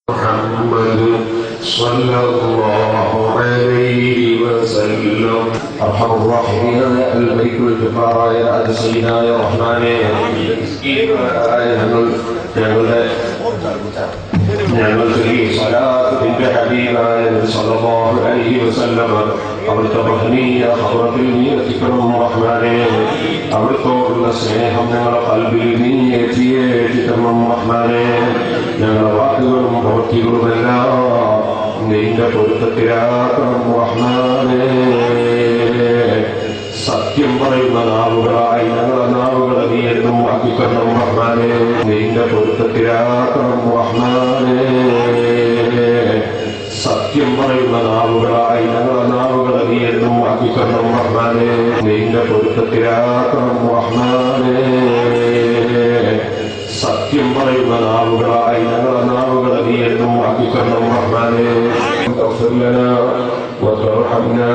محمد صلى الله عليه وسلم. أرحم الراحمين الملك الجبار يا سيدنا يا رحمن ഞങ്ങൾക്ക് ഈ സ്വലാത്തിന്റെ ഹബീബായ നബി സല്ലല്ലാഹു അലൈഹി വസല്ലം അവിടുത്തെ മഹനീയ ഹദ്റത്തിൽ നീ എത്തിക്കണം റഹ്മാനേ. അവിടുത്തോടുള്ള സ്നേഹം ഞങ്ങളുടെ ഖൽബിൽ നീ ഏറ്റിത്തരണം റഹ്മാനേ. ഞങ്ങളുടെ വാക്കുകളും പ്രവൃത്തികളുമെല്ലാം നിന്റെ പൊരുത്തത്തിലാക്കണം റഹ്മാനേ. സത്യം പറയുന്ന നാവുകളായി ഞങ്ങളുടെ നാവുകളെ നീ എന്നും ആക്കിക്കണം റഹ്മാനേ. നിന്റെ പൊരുത്തത്തിലാക്കണം റഹ്മാനേ. സത്യം പറയുന്ന നാവുകളായി ഞങ്ങളുടെ നാവുകളെ നീ എന്നും ആക്കിക്കണം റഹ്മാനേ. നിന്റെ പൊരുത്തത്തിലാക്കണം റഹ്മാനേ. സത്യം പറയുന്ന നാവുകളായി ഞങ്ങളുടെ നാവുകളെ നീ എന്നും ആക്കിക്കണം റഹ്മാനേ. اغفر لنا وترحمنا